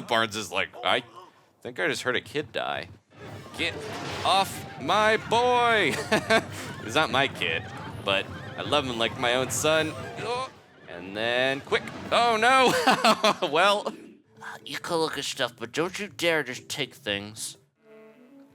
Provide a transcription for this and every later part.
Barnes is like, I think I just heard a kid die. Get off my boy! He's not my kid, but I love him like my own son. And then, quick. Oh, no! Well, you can look at stuff, but don't you dare just take things.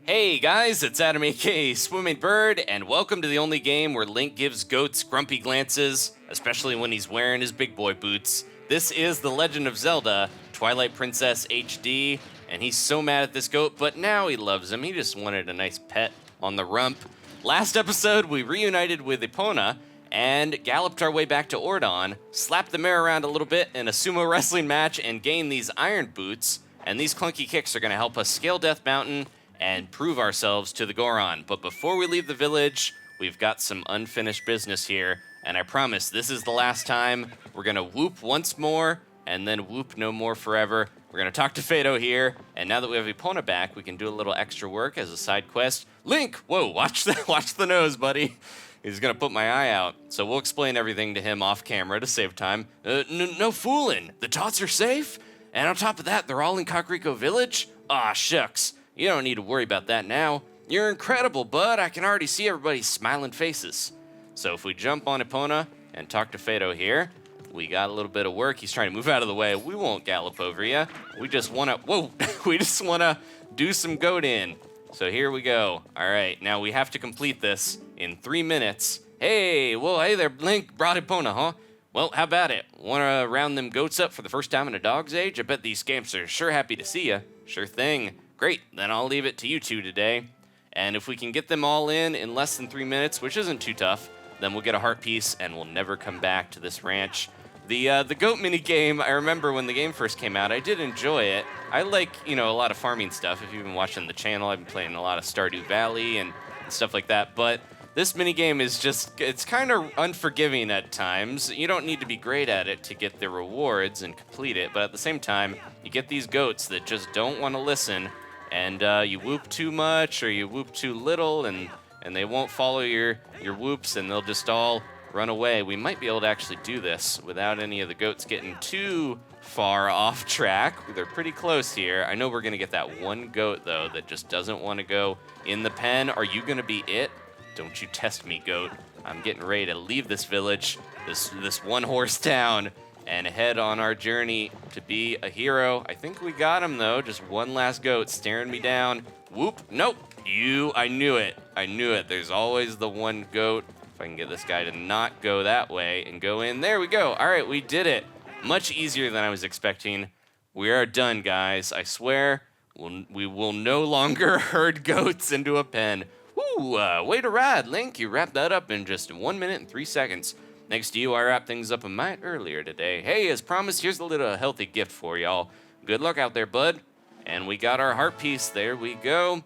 Hey guys, it's Adam aka Swimming Bird, and welcome to the only game where Link gives goats grumpy glances, especially when he's wearing his big boy boots. This is The Legend of Zelda Twilight Princess HD, and he's so mad at this goat, but now he loves him. He just wanted a nice pet on the rump. Last episode, we reunited with Epona and galloped our way back to Ordon, slapped the mare around a little bit in a sumo wrestling match, and gained these iron boots. And these clunky kicks are going to help us scale Death Mountain and prove ourselves to the Goron. But before we leave the village, we've got some unfinished business here, and I promise this is the last time. We're gonna whoop once more, and then whoop no more forever. We're gonna talk to Fado here, and now that we have Epona back, we can do a little extra work as a side quest. Link, whoa, watch the nose, buddy. He's gonna put my eye out, so we'll explain everything to him off camera to save time. No fooling, the tots are safe, and on top of that, they're all in Kakariko Village? Aw, shucks. You don't need to worry about that now. You're incredible, bud. I can already see everybody's smiling faces. So if we jump on Epona and talk to Fado here, we got a little bit of work. He's trying to move out of the way. We won't gallop over you. We just want to, whoa, we just want to do some goat in. So here we go. All right, now we have to complete this in 3 minutes. Hey, well, hey there, Link brought Epona, huh? Well, how about it? Want to round them goats up for the first time in a dog's age? I bet these scamps are sure happy to see you. Sure thing. Great, then I'll leave it to you two today. And if we can get them all in less than 3 minutes, which isn't too tough, then we'll get a heart piece and we'll never come back to this ranch. The goat mini game, I remember when the game first came out, I did enjoy it. I like, a lot of farming stuff. If you've been watching the channel, I've been playing a lot of Stardew Valley and stuff like that. But this mini game is just, it's kind of unforgiving at times. You don't need to be great at it to get the rewards and complete it. But at the same time, you get these goats that just don't want to listen. And you whoop too much or you whoop too little, and they won't follow your whoops, and they'll just all run away. We might be able to actually do this without any of the goats getting too far off track. They're pretty close here. I know we're going to get that one goat, though, that just doesn't want to go in the pen. Are you going to be it? Don't you test me, goat. I'm getting ready to leave this village, this one-horse town, and head on our journey to be a hero. I think we got him, though. Just one last goat staring me down. Whoop. Nope. I knew it. There's always the one goat. If I can get this guy to not go that way and go in. There we go. All right, we did it. Much easier than I was expecting. We are done, guys. I swear, we will no longer herd goats into a pen. Woo, way to ride, Link. You wrapped that up in just 1 minute and 3 seconds. Next to you, I wrapped things up a mite earlier today. Hey, as promised, here's a little healthy gift for y'all. Good luck out there, bud. And we got our heart piece. There we go.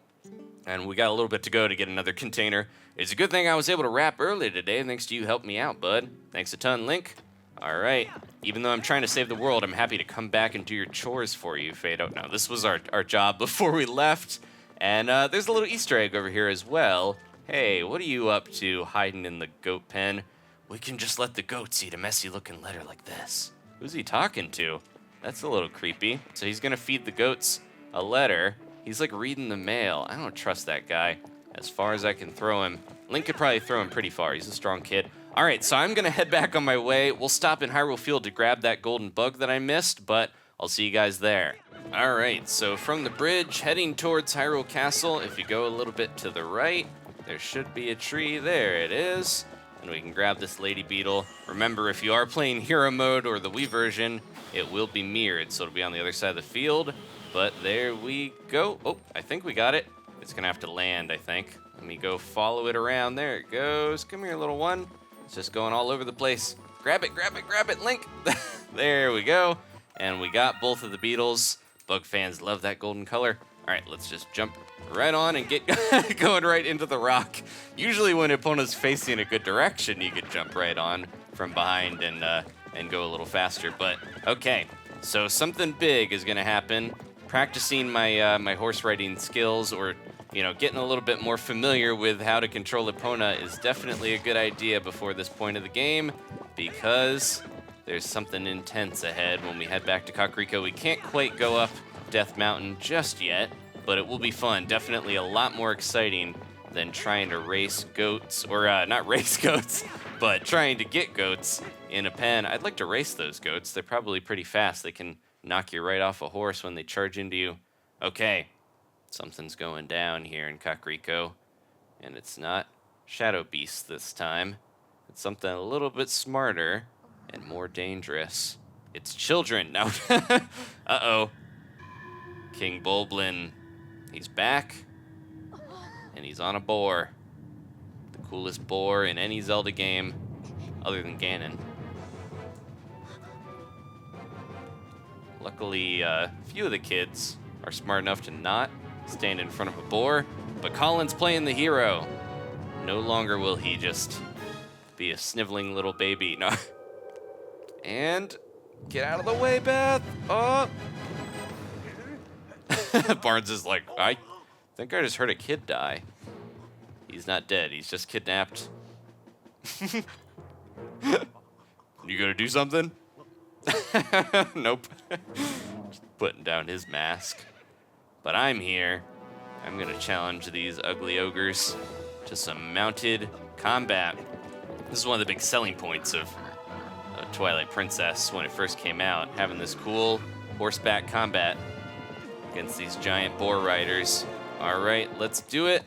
And we got a little bit to go to get another container. It's a good thing I was able to wrap earlier today, thanks to you helping me out, bud. Thanks a ton, Link. All right. Even though I'm trying to save the world, I'm happy to come back and do your chores for you, Fado. No, this was our job before we left. And there's a little Easter egg over here as well. Hey, what are you up to hiding in the goat pen? We can just let the goats eat a messy-looking letter like this. Who's he talking to? That's a little creepy. So he's going to feed the goats a letter. He's like reading the mail. I don't trust that guy. As far as I can throw him. Link could probably throw him pretty far. He's a strong kid. All right, so I'm going to head back on my way. We'll stop in Hyrule Field to grab that golden bug that I missed, but I'll see you guys there. All right, so from the bridge, heading towards Hyrule Castle, if you go a little bit to the right, there should be a tree. There it is. And we can grab this lady beetle. Remember, if you are playing hero mode or the Wii version, it will be mirrored, so it'll be on the other side of the field. But there we go. Oh, I think we got it. It's gonna have to land, I think. Let me go follow it around. There it goes. Come here, little one. It's just going all over the place. Grab it, Link. There we go. And we got both of the beetles. Bug fans love that golden color. All right, let's just jump right on and get going right into the rock. Usually when Epona's facing a good direction, you could jump right on from behind and go a little faster. But okay, so something big is gonna happen. Practicing my horse riding skills, or getting a little bit more familiar with how to control Epona is definitely a good idea before this point of the game, because there's something intense ahead when we head back to Kakariko. We can't quite go up Death Mountain just yet, but it will be fun. Definitely a lot more exciting than trying to race goats, or not race goats, but trying to get goats in a pen. I'd like to race those goats. They're probably pretty fast. They can knock you right off a horse when they charge into you. Okay, something's going down here in Kakariko, and it's not Shadow Beast this time. It's something a little bit smarter and more dangerous. It's children. Now, uh-oh. King Bulblin, he's back, and he's on a boar. The coolest boar in any Zelda game other than Ganon. Luckily, a few of the kids are smart enough to not stand in front of a boar, but Colin's playing the hero. No longer will he just be a sniveling little baby. No. And get out of the way, Beth. Oh. Barnes is like, I think I just heard a kid die. He's not dead. He's just kidnapped. You gonna do something? Nope. Just putting down his mask. But I'm here. I'm gonna challenge these ugly ogres to some mounted combat. This is one of the big selling points of Twilight Princess when it first came out, having this cool horseback combat against these giant boar riders. All right, let's do it.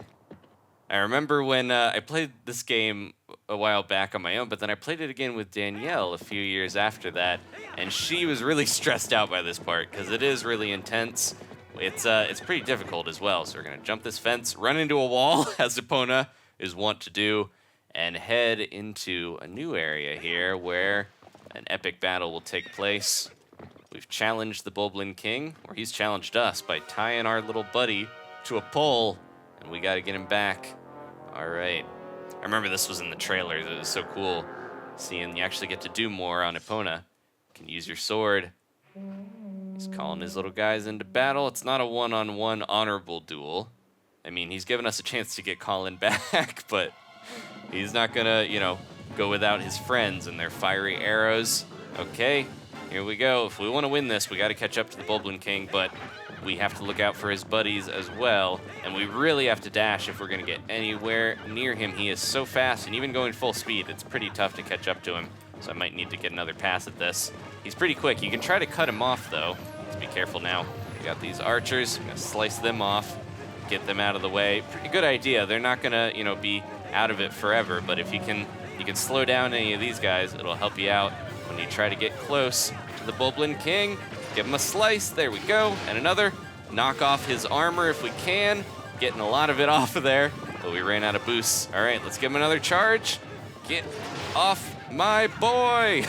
I remember when I played this game a while back on my own, but then I played it again with Danielle a few years after that, and she was really stressed out by this part because it is really intense. It's pretty difficult as well, so we're gonna jump this fence, run into a wall, as Epona is wont to do, and head into a new area here where an epic battle will take place. We've challenged the Bulblin King, or he's challenged us by tying our little buddy to a pole, and we gotta get him back. All right. I remember this was in the trailer. It was so cool seeing you actually get to do more on Epona. You can use your sword. He's calling his little guys into battle. It's not a one-on-one honorable duel. I mean, he's given us a chance to get Colin back, but he's not gonna, go without his friends and their fiery arrows. Okay, here we go. If we want to win this, we got to catch up to the Bulblin King, but we have to look out for his buddies as well, and we really have to dash if we're going to get anywhere near him. He is so fast, and even going full speed, it's pretty tough to catch up to him, so I might need to get another pass at this. He's pretty quick. You can try to cut him off, though. Let's be careful now. We got these archers. I'm going to slice them off, get them out of the way. Pretty good idea. They're not going to, be out of it forever, but if you can slow down any of these guys, it'll help you out when you try to get close to the Bulblin King. Give him a slice. There we go. And another. Knock off his armor if we can. Getting a lot of it off of there, but we ran out of boosts. All right, let's give him another charge. Get off my boy.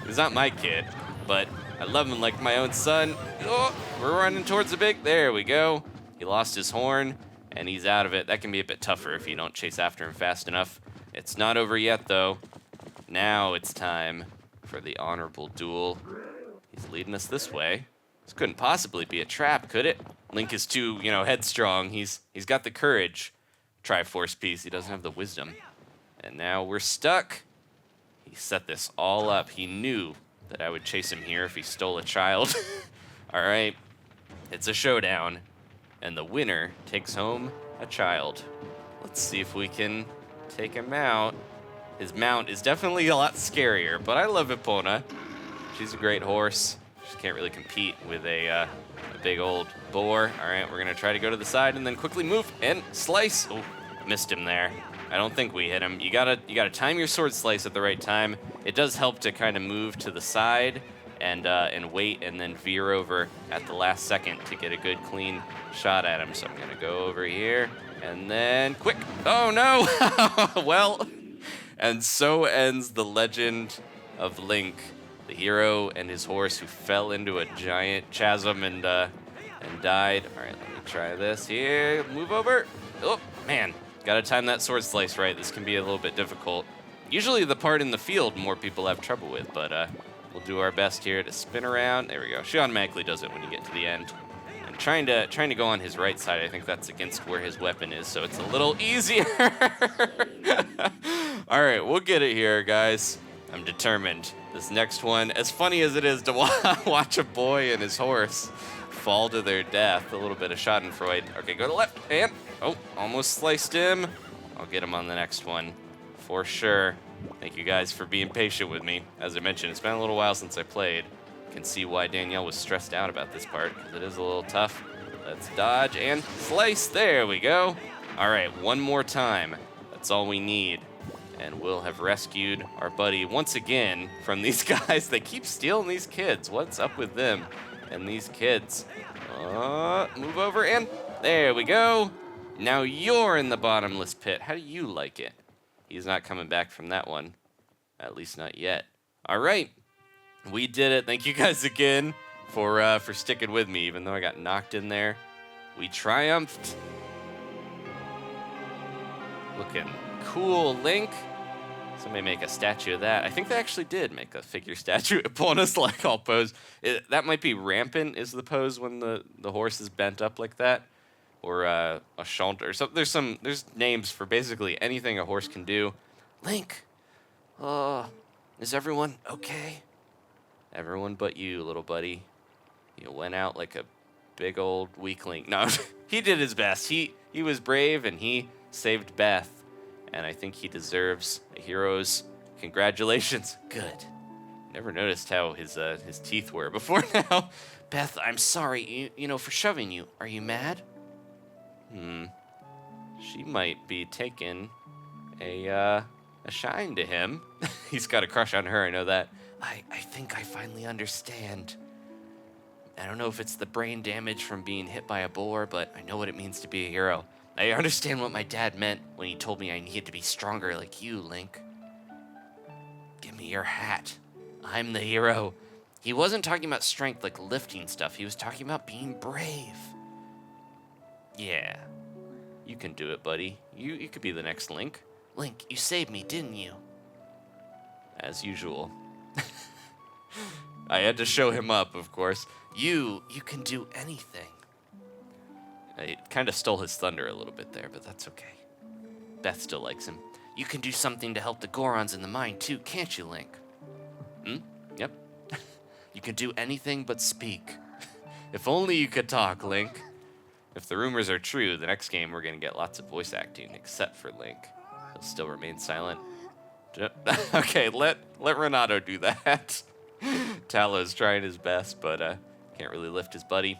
He's not my kid, but I love him like my own son. Oh, we're running towards the big. There we go. He lost his horn, and he's out of it. That can be a bit tougher if you don't chase after him fast enough. It's not over yet, though. Now it's time for the honorable duel. He's leading us this way. This couldn't possibly be a trap, could it? Link is too, headstrong. He's got the courage. Triforce piece. He doesn't have the wisdom. And now we're stuck. He set this all up. He knew that I would chase him here if he stole a child. All right. It's a showdown. And the winner takes home a child. Let's see if we can take him out. His mount is definitely a lot scarier, but I love Epona. She's a great horse. Just can't really compete with a big old boar. All right, we're gonna try to go to the side and then quickly move and slice. Oh, missed him there. I don't think we hit him. You gotta time your sword slice at the right time. It does help to kind of move to the side and wait and then veer over at the last second to get a good clean shot at him. So I'm gonna go over here and then quick. Oh no! Well, and so ends the legend of Link, the hero and his horse who fell into a giant chasm and died. All right, let me try this here. Move over. Oh, man. Gotta time that sword slice right. This can be a little bit difficult. Usually the part in the field more people have trouble with, but we'll do our best here to spin around. There we go. She automatically does it when you get to the end. And trying to go on his right side, I think that's against where his weapon is, so it's a little easier. All right, we'll get it here, guys. I'm determined. This next one, as funny as it is to watch a boy and his horse fall to their death, a little bit of schadenfreude. Okay, go to left, and, oh, almost sliced him. I'll get him on the next one, for sure. Thank you guys for being patient with me. As I mentioned, it's been a little while since I played. You can see why Danielle was stressed out about this part, because it is a little tough. Let's dodge and slice. There we go. All right, one more time. That's all we need. And we'll have rescued our buddy once again from these guys. They keep stealing these kids. What's up with them and these kids? Move over and there we go. Now you're in the bottomless pit. How do you like it? He's not coming back from that one. At least not yet. All right. We did it. Thank you guys again for sticking with me, even though I got knocked in there. We triumphed. Looking cool, Link. Somebody make a statue of that. I think they actually did make a figure statue. Epona's like all pose. That might be rampant is the pose when the horse is bent up like that. Or a chant or something. There's names for basically anything a horse can do. Link, is everyone okay? Everyone but you, little buddy. You went out like a big old weakling. No, he did his best. He was brave and he saved Beth. And I think he deserves a hero's congratulations. Good. Never noticed how his teeth were before now. Beth, I'm sorry, you know, for shoving you. Are you mad? She might be taking a shine to him. He's got a crush on her, I know that. I think I finally understand. I don't know if it's the brain damage from being hit by a boar, but I know what it means to be a hero. I understand what my dad meant when he told me I needed to be stronger like you, Link. Give me your hat. I'm the hero. He wasn't talking about strength like lifting stuff. He was talking about being brave. Yeah. You can do it, buddy. You could be the next Link. Link, you saved me, didn't you? As usual. I had to show him up, of course. You can do anything. I kind of stole his thunder a little bit there, but that's okay. Beth still likes him. You can do something to help the Gorons in the mine too, can't you, Link? Yep. You can do anything but speak. If only you could talk, Link. If the rumors are true, the next game we're going to get lots of voice acting, except for Link. He'll still remain silent. Okay, let Renato do that. Talo's trying his best, but can't really lift his buddy.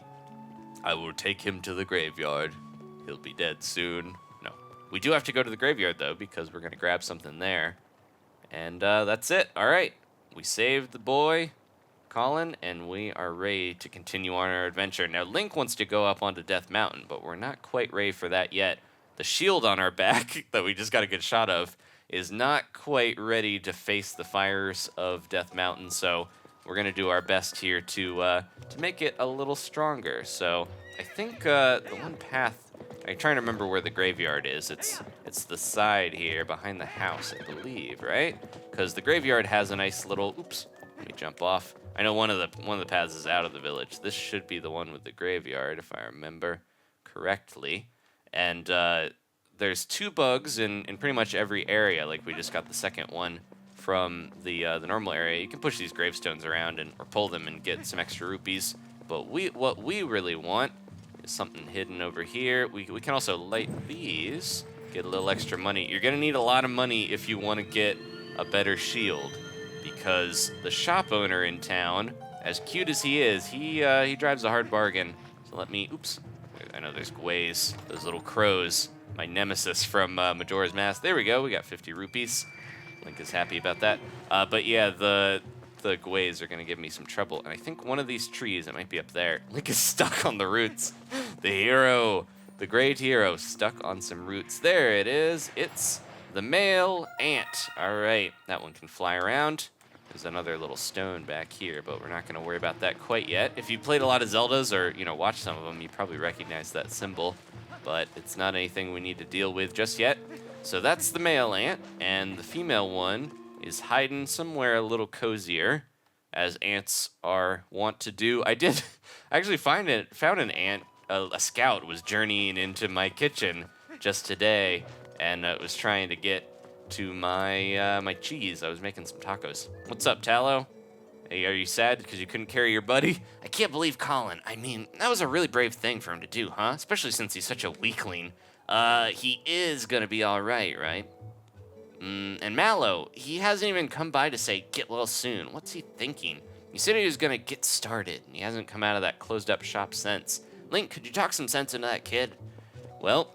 I will take him to the graveyard. He'll be dead soon. No. We do have to go to the graveyard, though, because we're going to grab something there. And that's it. All right. We saved the boy, Colin, and we are ready to continue on our adventure. Now, Link wants to go up onto Death Mountain, but we're not quite ready for that yet. The shield on our back that we just got a good shot of is not quite ready to face the fires of Death Mountain, so we're going to do our best here to make it a little stronger. So I think the one path, I'm trying to remember where the graveyard is. It's the side here behind the house, I believe, right? Because the graveyard has a nice little, oops, let me jump off. I know one of the paths is out of the village. This should be the one with the graveyard, if I remember correctly. And there's 2 bugs in pretty much every area. Like we just got the second one from the normal area. You can push these gravestones around or pull them and get some extra rupees. But what we really want is something hidden over here. We can also light these, get a little extra money. You're gonna need a lot of money if you want to get a better shield, because the shop owner in town, as cute as he is, he drives a hard bargain. So let me, oops, I know there's Gways, those little crows, my nemesis from Majora's Mask. There we go, we got 50 rupees. Link is happy about that. But yeah, the Gways are going to give me some trouble. And I think one of these trees, it might be up there. Link is stuck on the roots. The hero, the great hero, stuck on some roots. There it is. It's the male ant. All right, that one can fly around. There's another little stone back here, but we're not going to worry about that quite yet. If you played a lot of Zeldas or, watched some of them, you probably recognize that symbol. But it's not anything we need to deal with just yet. So that's the male ant, and the female one is hiding somewhere a little cozier, as ants are wont to do. I actually found an ant, a scout was journeying into my kitchen just today, and was trying to get to my my cheese. I was making some tacos. What's up, Tallow? Hey, are you sad because you couldn't carry your buddy? I can't believe Colin. I mean, that was a really brave thing for him to do, huh? Especially since he's such a weakling. He is gonna be all right, right? And Malo, he hasn't even come by to say, get well soon. What's he thinking? He said he was gonna get started, and he hasn't come out of that closed-up shop since. Link, could you talk some sense into that kid? Well,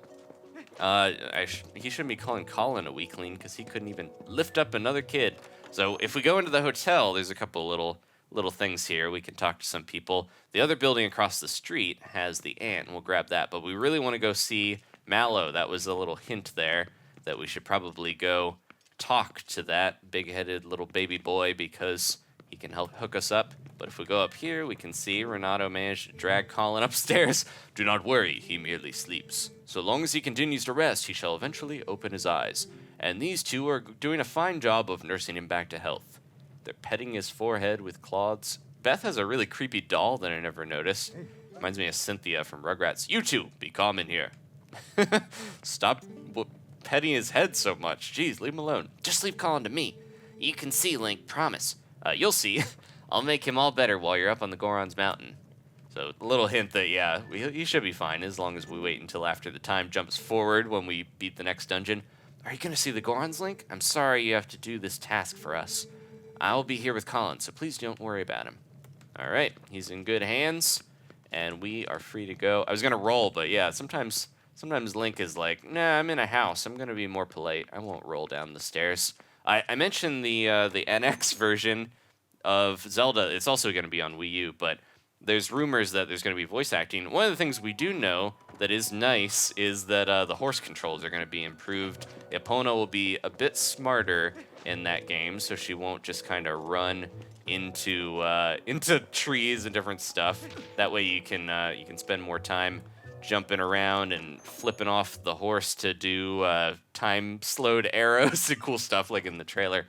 he shouldn't be calling Colin a weakling, because he couldn't even lift up another kid. So if we go into the hotel, there's a couple little things here. We can talk to some people. The other building across the street has the ant, and we'll grab that. But we really want to go see Malo. That was a little hint there that we should probably go talk to that big-headed little baby boy because he can help hook us up. But if we go up here, we can see Renato managed to drag Colin upstairs. Do not worry, he merely sleeps. So long as he continues to rest, he shall eventually open his eyes. And these two are doing a fine job of nursing him back to health. They're petting his forehead with claws. Beth has a really creepy doll that I never noticed. Reminds me of Cynthia from Rugrats. You two, be calm in here. Stop petting his head so much. Jeez, leave him alone. Just leave Colin to me. You can see, Link, promise. You'll see. I'll make him all better while you're up on the Goron's mountain. So a little hint that, yeah, he should be fine as long as we wait until after the time jumps forward when we beat the next dungeon. Are you going to see the Gorons, Link? I'm sorry you have to do this task for us. I'll be here with Colin, so please don't worry about him. All right, he's in good hands, and we are free to go. I was going to roll, but yeah, sometimes Link is like, nah, I'm in a house. I'm going to be more polite. I won't roll down the stairs. I mentioned the NX version of Zelda. It's also going to be on Wii U, but there's rumors that there's going to be voice acting. One of the things we do know that is nice is that the horse controls are going to be improved. Epona will be a bit smarter in that game, so she won't just kind of run into trees and different stuff. That way you can spend more time jumping around and flipping off the horse to do time-slowed arrows and cool stuff like in the trailer.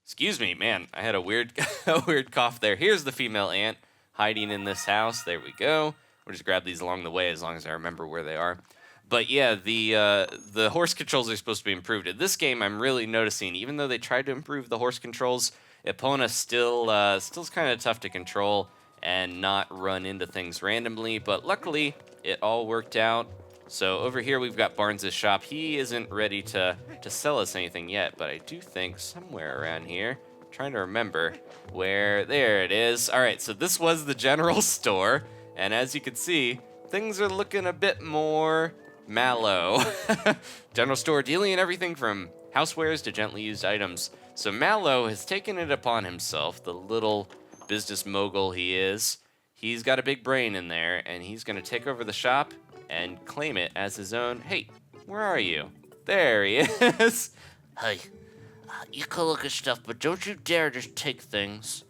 Excuse me, man, I had a weird cough there. Here's the female ant hiding in this house. There we go. We'll just grab these along the way as long as I remember where they are. But yeah, the horse controls are supposed to be improved. In this game, I'm really noticing, even though they tried to improve the horse controls, Epona still's kind of tough to control and not run into things randomly. But luckily, it all worked out. So over here, we've got Barnes' shop. He isn't ready to sell us anything yet, but I do think somewhere around here, I'm trying to remember where, there it is. All right, so this was the general store. And as you can see, things are looking a bit more Malo. General store dealing in everything from housewares to gently used items. So Malo has taken it upon himself, the little business mogul he is. He's got a big brain in there, and he's going to take over the shop and claim it as his own. Hey, where are you? There he is. Hey, you can look at stuff, but don't you dare just take things.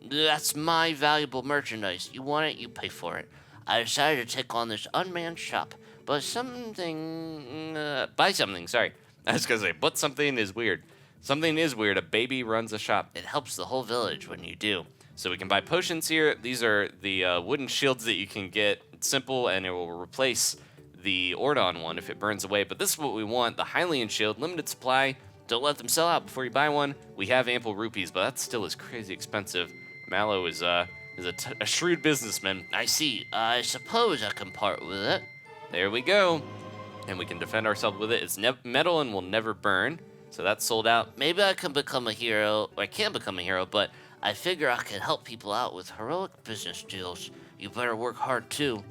That's my valuable merchandise. You want it, you pay for it. I decided to take on this unmanned shop, but buy something, sorry. I was going to say, but something is weird. Something is weird. A baby runs a shop. It helps the whole village when you do. So we can buy potions here. These are the wooden shields that you can get. It's simple, and it will replace the Ordon one if it burns away. But this is what we want. The Hylian shield, limited supply. Don't let them sell out before you buy one. We have ample rupees, but that still is crazy expensive. Malo is a shrewd businessman. I see. I suppose I can part with it. There we go. And we can defend ourselves with it. It's metal and will never burn. So that's sold out. Maybe I can become a hero. Or I can become a hero, but I figure I can help people out with heroic business deals. You better work hard, too.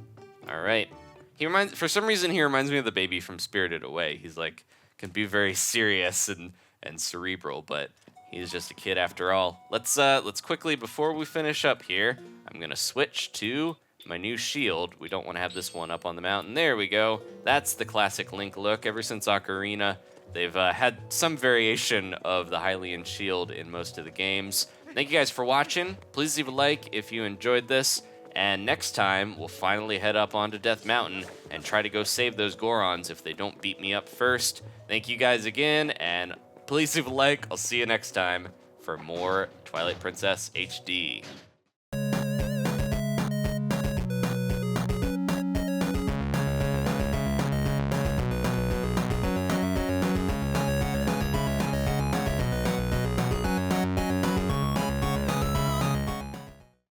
All right. For some reason, he reminds me of the baby from Spirited Away. He's like, can be very serious and cerebral, but he's just a kid after all. Let's quickly, before we finish up here, I'm going to switch to my new shield. We don't want to have this one up on the mountain. There we go. That's the classic Link look. Ever since Ocarina, they've had some variation of the Hylian shield in most of the games. Thank you guys for watching. Please leave a like if you enjoyed this. And next time, we'll finally head up onto Death Mountain and try to go save those Gorons if they don't beat me up first. Thank you guys again, and please leave a like. I'll see you next time for more Twilight Princess HD.